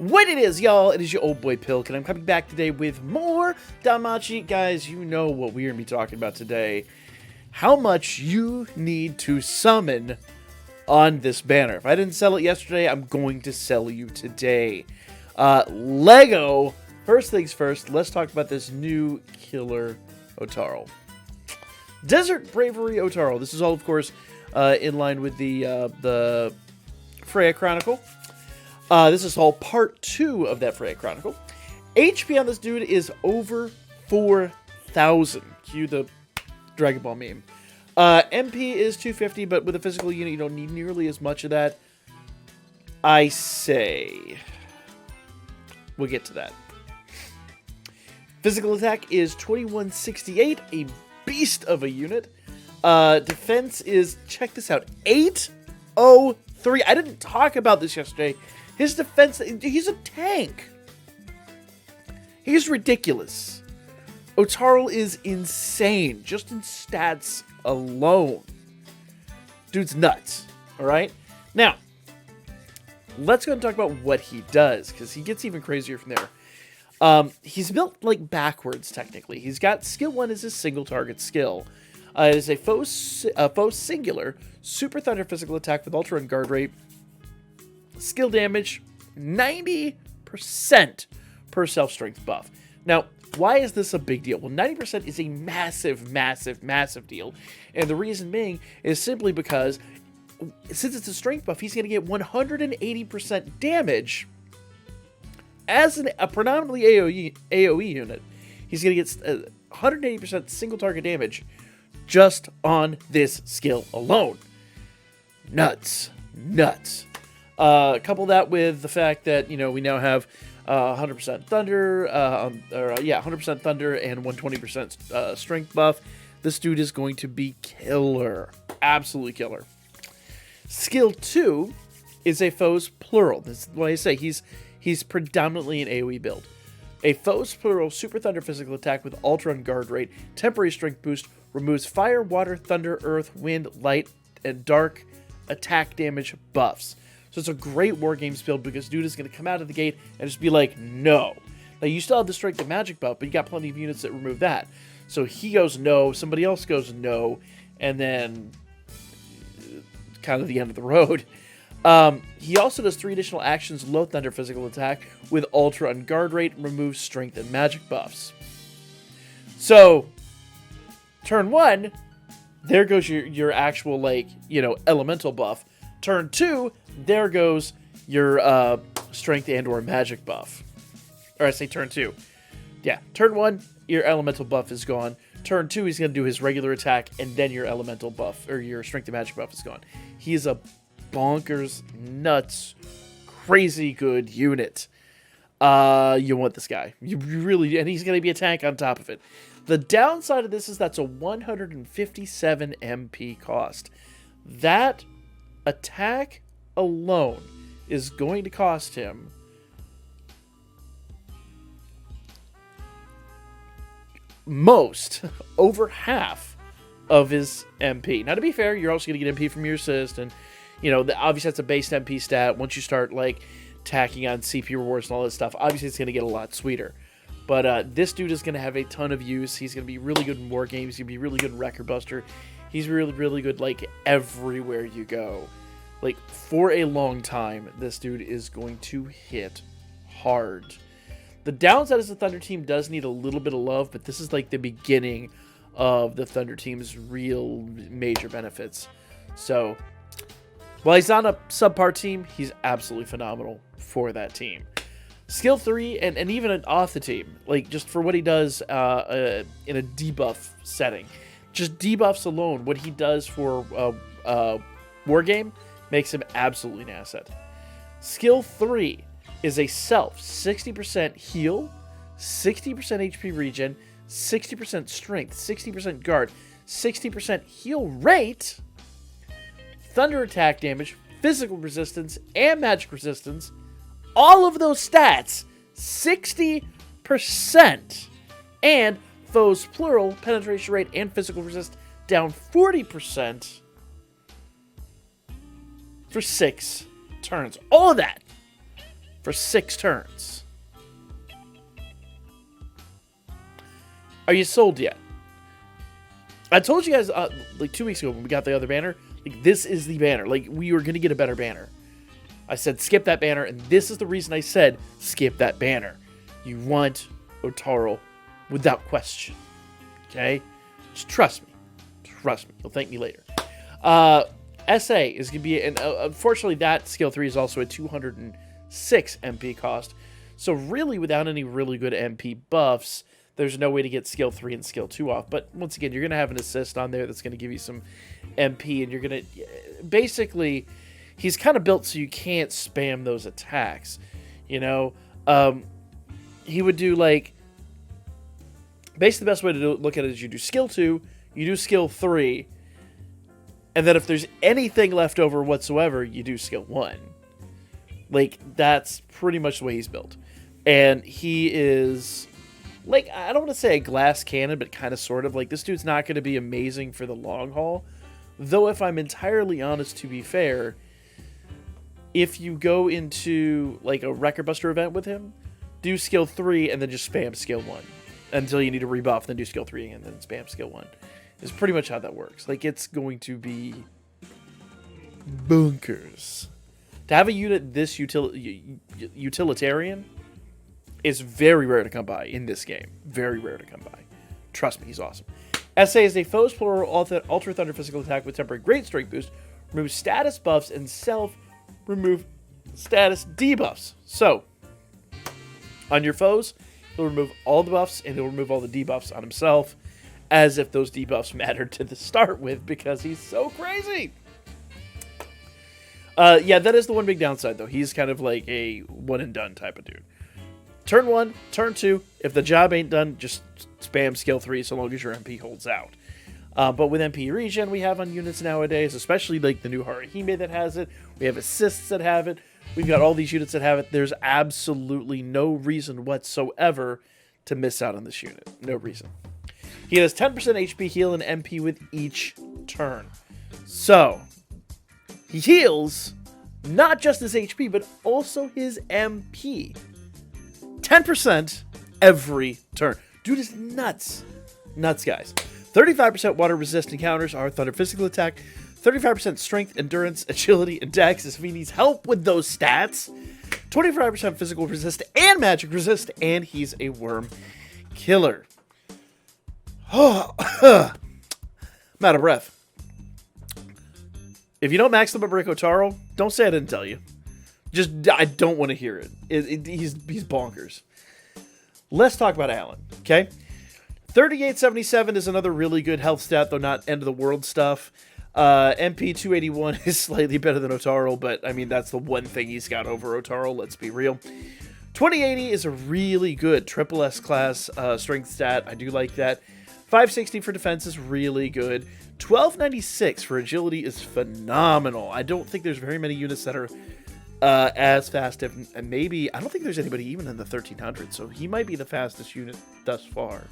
What it is, y'all, it is your old boy Pilk, and I'm coming back today with more Danmachi. Guys, you know what we're going to be talking about today. How much you need to summon on this banner. If I didn't sell it yesterday, I'm going to sell you today. Lego, first things first, let's talk about this new killer Otaro. Desert Bravery Otaro. This is all, of course, in line with the Freya Chronical. This is all part 2 of that Freya Chronicle. HP on this dude is over 4,000. Cue the Dragon Ball meme. MP is 250, but with a physical unit, you don't need nearly as much of that. I say. We'll get to that. Physical attack is 2168, a beast of a unit. Defense is, check this out, 803. I didn't talk about this yesterday. His defense, he's a tank. He's ridiculous. Otaro is insane, just in stats alone. Dude's nuts, all right? Now, let's go and talk about what he does, because he gets even crazier from there. He's built, like, backwards, technically. He's got skill 1 as his single target skill. It is a foe singular, super thunder physical attack with ultra and guard rate. Skill damage, 90% per self-strength buff. Now, why is this a big deal? Well, 90% is a massive, massive, massive deal. And the reason being is simply because, since it's a strength buff, he's going to get 180% damage. As a predominantly AoE unit, he's going to get 180% single target damage just on this skill alone. Nuts. Nuts. Couple that with the fact that, you know, we now have 100% thunder, 100% thunder and 120% strength buff. This dude is going to be killer. Absolutely killer. Skill 2 is a foe's plural. This is why I say he's predominantly an AoE build. A foe's plural super thunder physical attack with ultra and guard rate, temporary strength boost, removes fire, water, thunder, earth, wind, light, and dark attack damage buffs. So it's a great War Games build because dude is going to come out of the gate and just be like, no. Now, you still have the Strength and Magic buff, but you got plenty of units that remove that. So he goes no, somebody else goes no, and then kind of the end of the road. He also does 3 additional actions, low thunder physical attack with ultra and guard rate, removes strength and magic buffs. So, turn 1, there goes your actual, like, you know, elemental buff. Turn 2, there goes your strength and or magic buff. Or I say turn 2. Yeah, turn 1, your elemental buff is gone. Turn 2, he's going to do his regular attack, and then your elemental buff, or your strength and magic buff is gone. He is a bonkers, nuts, crazy good unit. You want this guy. You really, and he's going to be a tank on top of it. The downside of this is that's a 157 MP cost. That attack alone is going to cost him over half of his MP. Now, to be fair, you're also going to get MP from your assist, and, you know, obviously that's a base MP stat. Once you start, like, tacking on CP rewards and all this stuff, obviously it's going to get a lot sweeter. But this dude is going to have a ton of use. He's going to be really good in War Games. He's going to be really good in Record Buster. He's really, really good, like, everywhere you go. Like, for a long time, this dude is going to hit hard. The downside is the Thunder team does need a little bit of love, but this is, like, the beginning of the Thunder team's real major benefits. So, while he's on a subpar team, he's absolutely phenomenal for that team. Skill 3, and even off the team, like, just for what he does in a debuff setting. Just debuffs alone, what he does for War Game makes him absolutely an asset. Skill 3 is a self 60% heal, 60% HP regen, 60% strength, 60% guard, 60% heal rate, thunder attack damage, physical resistance, and magic resistance. All of those stats, 60%. And foes plural, penetration rate, and physical resist down 40% for 6 turns. All of that for 6 turns. Are you sold yet? I told you guys like 2 weeks ago when we got the other banner, like this is the banner. Like we were going to get a better banner. I said skip that banner, and this is the reason I said skip that banner. You want Otaro without question. Okay? Just trust me. Trust me. You'll thank me later. SA is going to be, and unfortunately that skill 3 is also a 206 MP cost. So really without any really good MP buffs, there's no way to get skill 3 and skill 2 off. But once again, you're going to have an assist on there that's going to give you some MP, and you're going to, basically, he's kind of built so you can't spam those attacks. You know, he would do like, basically the best way to look at it is you do skill 2, you do skill 3, and then if there's anything left over whatsoever, you do skill 1. Like, that's pretty much the way he's built. And he is, like, I don't want to say a glass cannon, but kind of sort of. Like, this dude's not going to be amazing for the long haul. Though, if I'm entirely honest, to be fair, if you go into, like, a Record Buster event with him, do skill 3 and then just spam skill 1. Until you need to rebuff, then do skill 3 and then spam skill 1. Is pretty much how that works. Like, it's going to be bonkers. To have a unit this utilitarian is very rare to come by in this game. Very rare to come by. Trust me, he's awesome. SA is a foe's plural Ultra Thunder physical attack with temporary great strength boost. Remove status buffs and remove status debuffs. So, on your foes, he'll remove all the buffs and he'll remove all the debuffs on himself, as if those debuffs mattered to start with, because he's so crazy. Yeah, that is the one big downside, though. He's kind of like a one-and-done type of dude. Turn 1, turn 2, if the job ain't done, just spam skill 3 so long as your MP holds out. But with MP regen we have on units nowadays, especially like the new Haruhime that has it, we have assists that have it, we've got all these units that have it. There's absolutely no reason whatsoever to miss out on this unit. No reason. He has 10% HP heal and MP with each turn. So, he heals not just his HP, but also his MP. 10% every turn. Dude is nuts. Nuts, guys. 35% water resist encounters are Thunder physical attack. 35% strength, endurance, agility, and dex if he needs help with those stats. 25% physical resist and magic resist, and he's a worm killer. I'm out of breath. If you don't max limit break Otaro, don't say I didn't tell you. Just, I don't want to hear it. He's bonkers. Let's talk about Alan, okay? 3877 is another really good health stat, though not end of the world stuff. MP 281 is slightly better than Otaro, but I mean, that's the one thing he's got over Otaro, let's be real. 2080 is a really good triple S class strength stat. I do like that. 560 for defense is really good. 1296 for agility is phenomenal. I don't think there's very many units that are as fast, and maybe, I don't think there's anybody even in the 1300, so he might be the fastest unit thus far.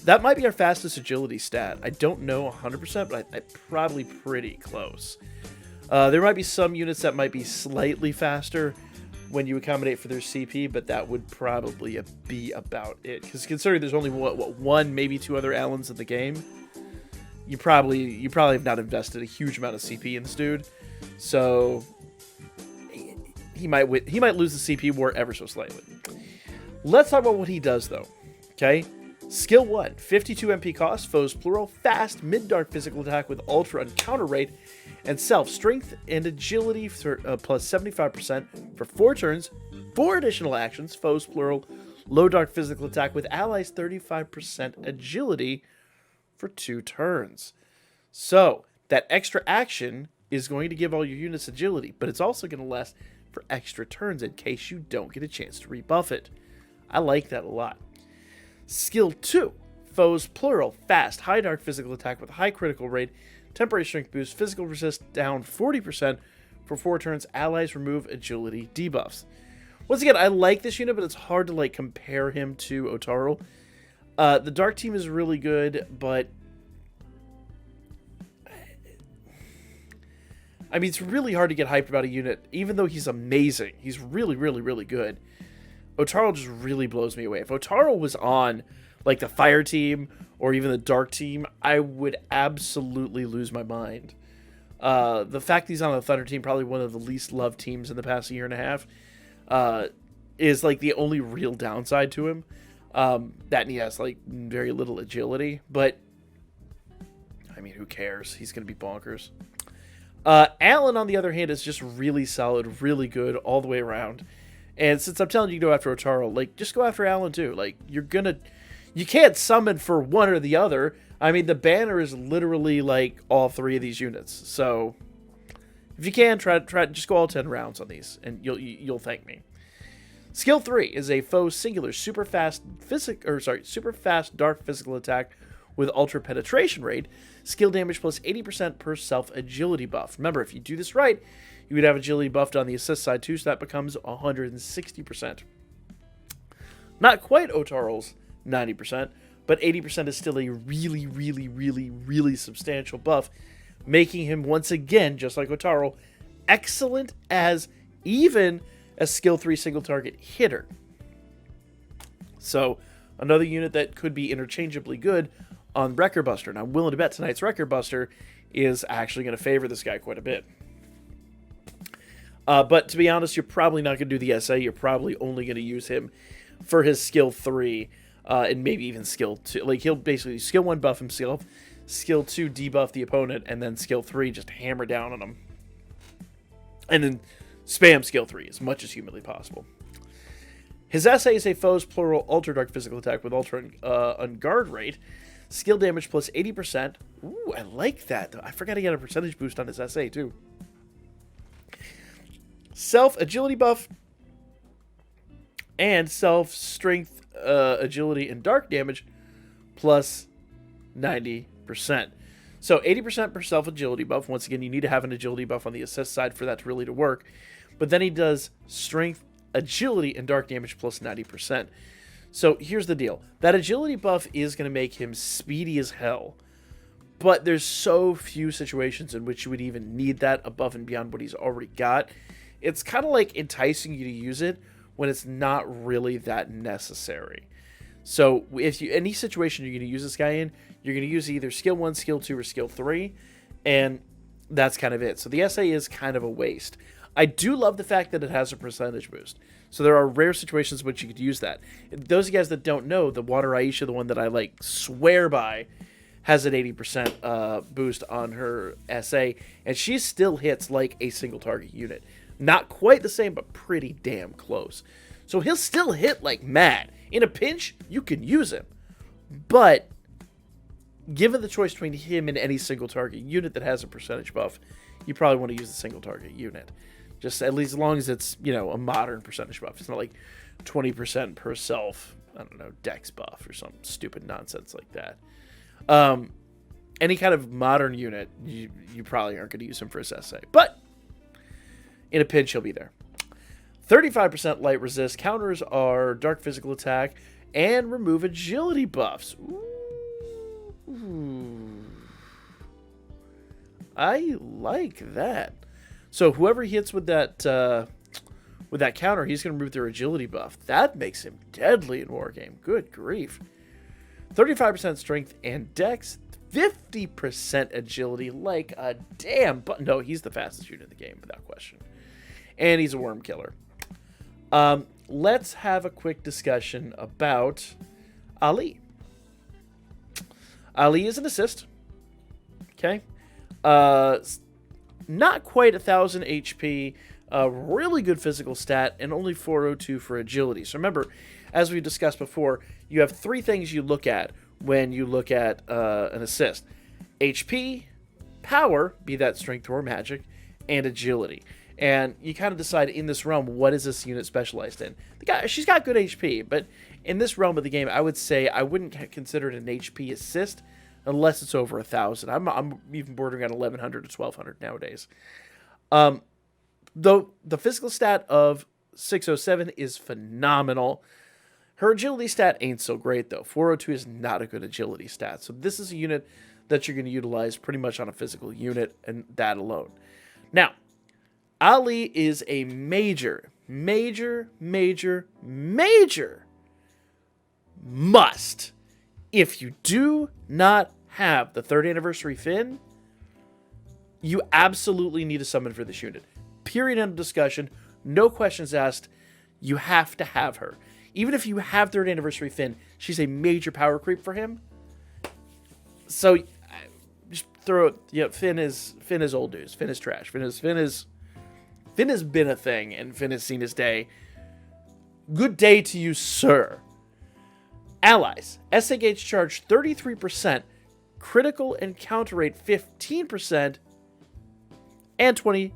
That might be our fastest agility stat. I don't know 100%, but I'm probably pretty close. There might be some units that might be slightly faster when you accommodate for their CP, but that would probably be about it. Because considering there's only one, maybe 2 other Allens in the game, you probably have not invested a huge amount of CP in this dude. So he might lose the CP war ever so slightly. Let's talk about what he does, though. Okay. Skill 1, 52 MP cost, foes plural, fast, mid-dark physical attack with ultra and counter rate, and self, strength and agility for plus 75% for 4 turns, 4 additional actions, foes plural, low dark physical attack with allies 35% agility for 2 turns. So, that extra action is going to give all your units agility, but it's also going to last for extra turns in case you don't get a chance to rebuff it. I like that a lot. Skill 2, foes plural, fast, high dark physical attack with high critical rate, temporary strength boost, physical resist down 40% for 4 turns, allies remove agility debuffs. Once again, I like this unit, but it's hard to like compare him to Otaro. The dark team is really good, but I mean, it's really hard to get hyped about a unit, even though he's amazing. He's really, really, really good. Otaro just really blows me away. If Otaro was on, like, the fire team or even the dark team, I would absolutely lose my mind. The fact he's on the thunder team, probably one of the least loved teams in the past year and a half, is, like, the only real downside to him. That and he has, like, very little agility, but, I mean, who cares? He's going to be bonkers. Alan, on the other hand, is just really solid, really good all the way around. And since I'm telling you to go after Otaro, like, just go after Alan too. Like, you can't summon for one or the other. I mean, the banner is literally, like, all three of these units. So, if you can, try just go all 10 rounds on these, and you'll thank me. Skill 3 is a foe singular super fast dark physical attack with ultra penetration rate. Skill damage plus 80% per self agility buff. Remember, if you do this right, you would have agility buffed on the assist side too, so that becomes 160%. Not quite Otaro's 90%, but 80% is still a really, really, really, really substantial buff, making him once again, just like Otaro, excellent as even a skill 3 single target hitter. So, another unit that could be interchangeably good on Record Buster. And I'm willing to bet tonight's Record Buster is actually going to favor this guy quite a bit. But to be honest, you're probably not going to do the SA. You're probably only going to use him for his skill 3 and maybe even skill 2. Like, he'll basically skill 1 buff himself, skill 2 debuff the opponent, and then skill 3 just hammer down on him. And then spam skill 3 as much as humanly possible. His SA is a foe's plural ultra dark physical attack with ultra unguard rate. Skill damage plus 80%. Ooh, I like that. I forgot he had a percentage boost on his SA too. Self agility buff and self strength, agility, and dark damage plus 90%. So 80% per self agility buff. Once again, you need to have an agility buff on the assist side for that to really to work. But then he does strength, agility, and dark damage plus 90%. So here's the deal. That agility buff is going to make him speedy as hell. But there's so few situations in which you would even need that above and beyond what he's already got. It's kind of like enticing you to use it when it's not really that necessary. So if you any situation you're going to use this guy in, you're going to use either skill 1, skill 2, or skill 3. And that's kind of it. So the SA is kind of a waste. I do love the fact that it has a percentage boost. So there are rare situations in which you could use that. Those of you guys that don't know, the Water Aisha, the one that I like swear by, has an 80% boost on her SA, and she still hits like a single target unit. Not quite the same, but pretty damn close. So he'll still hit like mad. In a pinch, you can use him. But given the choice between him and any single target unit that has a percentage buff, you probably want to use the single target unit. Just at least as long as it's, you know, a modern percentage buff. It's not like 20% per self, I don't know, dex buff or some stupid nonsense like that. Any kind of modern unit, you probably aren't going to use him for his SA. But in a pinch, he'll be there. 35% light resist. Counters are dark physical attack and remove agility buffs. Ooh. I like that. So whoever hits with that counter, he's going to remove their agility buff. That makes him deadly in Wargame. Good grief. 35% strength and dex. 50% agility. Like a damn... But no, he's the fastest unit in the game, without question. And he's a worm killer. Let's have a quick discussion about Ali. Ali is an assist. Okay. Not quite 1,000 HP, really good physical stat, and only 402 for agility. So remember, as we discussed before, you have 3 things you look at when you look at an assist. HP, power, be that strength or magic, and agility. And you kind of decide in this realm, what is this unit specialized in? She's got good HP, but in this realm of the game, I would say I wouldn't consider it an HP assist unless it's over 1,000. I'm even bordering on 1,100 to 1,200 nowadays. Though the physical stat of 607 is phenomenal. Her agility stat ain't so great, though. 402 is not a good agility stat. So this is a unit that you're going to utilize pretty much on a physical unit, and that alone. Now, Ali is a major must. If you do not have the 3rd anniversary Finn, you absolutely need a summon for this unit. Period, end of discussion. No questions asked. You have to have her. Even if you have 3rd anniversary Finn, she's a major power creep for him. So just throw it. Yeah, Finn is old news. Finn is trash. Finn has been a thing, and Finn has seen his day. Good day to you, sir. Allies. SA gauge charge 33%, critical and counter rate 15%, and 20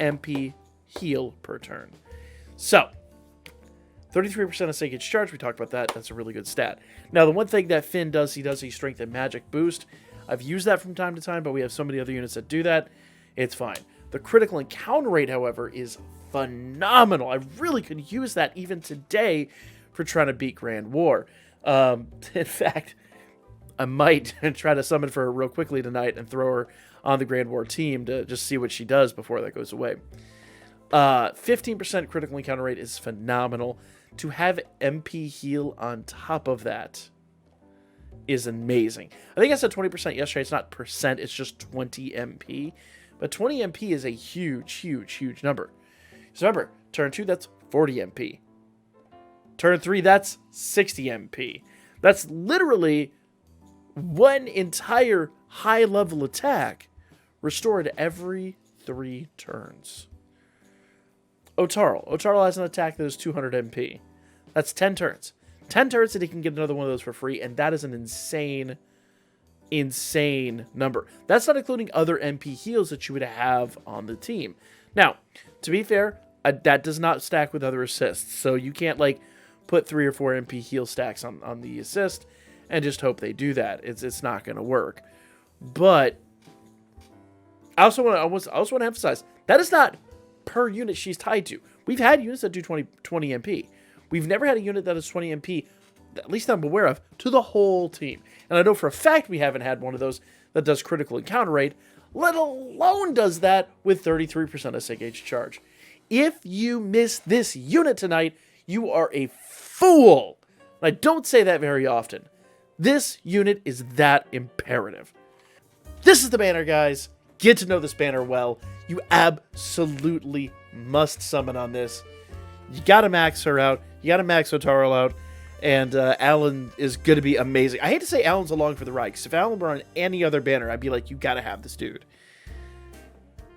MP heal per turn. So, 33% SA gauge charge, we talked about that. That's a really good stat. Now, the one thing that Finn does, he does a strength and magic boost. I've used that from time to time, but we have so many other units that do that. It's fine. The critical and counter rate, however, is phenomenal. I really could use that even today for trying to beat Grand War. In fact, I might try to summon for her real quickly tonight and throw her on the Grand War team to just see what she does before that goes away. 15% critical and counter rate is phenomenal. To have MP heal on top of that is amazing. I think I said 20% yesterday. It's not percent, it's just 20 MP. But 20 MP is a huge number. So remember, turn 2, that's 40 MP. Turn 3, that's 60 MP. That's literally one entire high-level attack restored every 3 turns. Otaro has an attack that is 200 MP. That's 10 turns. 10 turns and he can get another one of those for free, and that is an insane number. That's not including other MP heals that you would have on the team. Now, to be fair, that does not stack with other assists, so you can't like put 3 or 4 MP heal stacks on the assist and just hope they do that. It's not going to work. But I also want to emphasize that is not per unit she's tied to. We've had units that do 20 MP. We've never had a unit that is 20 MP, at least I'm aware of, to the whole team. And I know for a fact we haven't had one of those that does critical and counter rate, let alone does that with 33% SA gauge charge. If you miss this unit tonight, you are a fool. And I don't say that very often. This unit is that imperative. This is the banner, guys. Get to know this banner well. You absolutely must summon on this. You gotta max her out. You gotta max Otaro out. And Alan is going to be amazing. I hate to say Alan's along for the ride, because if Alan were on any other banner, I'd be like, you gotta have this dude.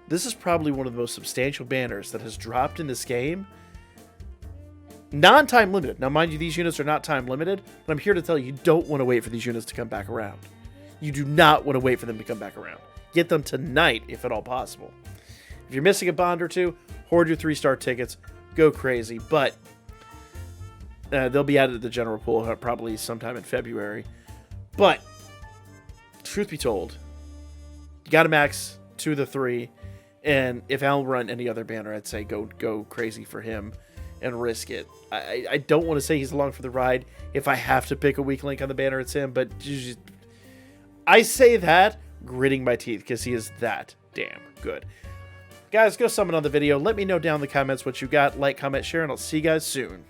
This is probably one of the most substantial banners that has dropped in this game. Non-time limited. Now, mind you, these units are not time limited, but I'm here to tell you, you don't want to wait for these units to come back around. You do not want to wait for them to come back around. Get them tonight, if at all possible. If you're missing a bond or two, hoard your 3-star tickets. Go crazy, but they'll be added to the general pool probably sometime in February. But, truth be told, you got to max 2 of the 3, and if Alan were on any other banner, I'd say go crazy for him and risk it. I don't want to say he's along for the ride. If I have to pick a weak link on the banner, it's him, but I say that gritting my teeth because he is that damn good. Guys, go summon on the video. Let me know down in the comments what you got. Like, comment, share, and I'll see you guys soon.